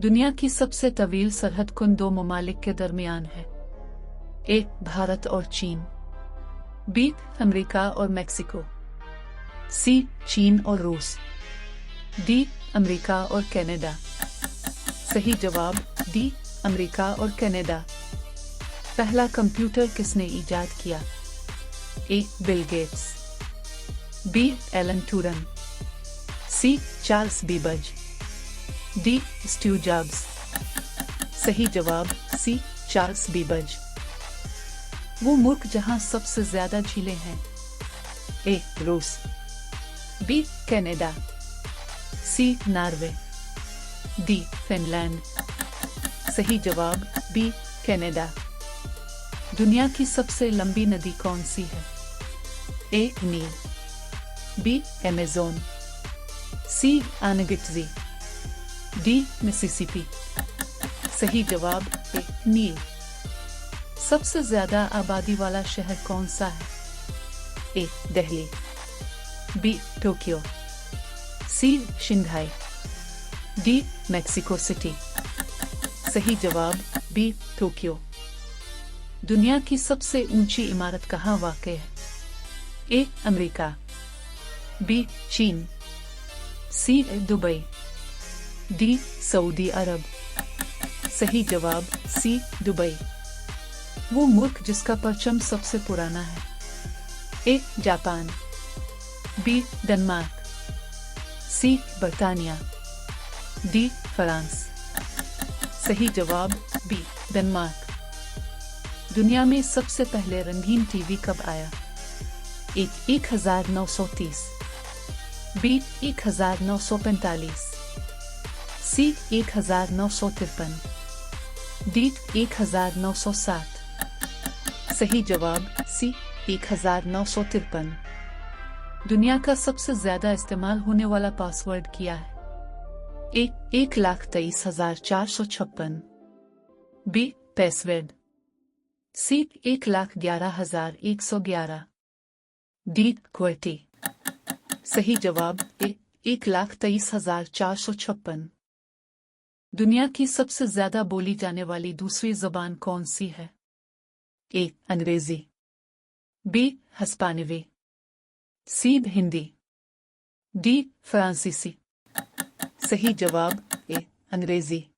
दुनिया की सबसे तवील सरहद किन दो ममालिक के दरमियान है? ए. भारत और चीन। बी. अमेरिका और मेक्सिको। सी. चीन और रूस। डी. अमेरिका और कनाडा। सही जवाब डी. अमेरिका और कनाडा। पहला कंप्यूटर किसने इजाद किया? A. Bill Gates. B. Alan Turing. C. Charles Babbage. D. Steve Jobs. सही जवाब सी. Charles Babbage. वो मुल्क जहां सबसे ज्यादा झीलें हैं? ए. रूस। बी. कनाडा। सी. नॉर्वे। डी. फिनलैंड। सही जवाब बी. कनाडा। दुनिया की सबसे लंबी नदी कौन सी है? ए. नील। बी. अमेज़न। सी. आनगिट्जी। डी. मिसिसिपी। सही जवाब ए. नील। सबसे ज्यादा आबादी वाला शहर कौन सा है? ए. दिल्ली। बी. टोक्यो। सी. शंघाई। डी. Mexico city. सही जवाब बी. टोक्यो। दुनिया की सबसे ऊंची इमारत कहाँ वाक़ है? ए. अमेरिका। बी. चीन। सी. दुबई। डी. सऊदी अरब। सही जवाब सी. दुबई। वो मुल्क जिसका परचम सबसे पुराना है? ए. जापान। बी. डेनमार्क। सी. बर्तानिया। डी. फ्रांस। सही जवाब बी. डेनमार्क। दुनिया में सबसे पहले रंगीन टीवी कब आया? ए. 1930। बी. 1945। सी. 1953। डी. 1960। सही जवाब सी. 1953। दुनिया का सबसे ज्यादा इस्तेमाल होने वाला पासवर्ड क्या है? ए. 1,23,456। बी. पासवर्ड। सी. 1,11,111। डी. क्वर्टी। सही जवाब ए. 1,23,456। दुनिया की सबसे ज्यादा बोली जाने वाली दूसरी जबान कौन सी है? ए. अंग्रेजी। बी. हिस्पानिवी। सी. हिंदी। डी. फ्रांसीसी। सही जवाब ए. अंग्रेजी।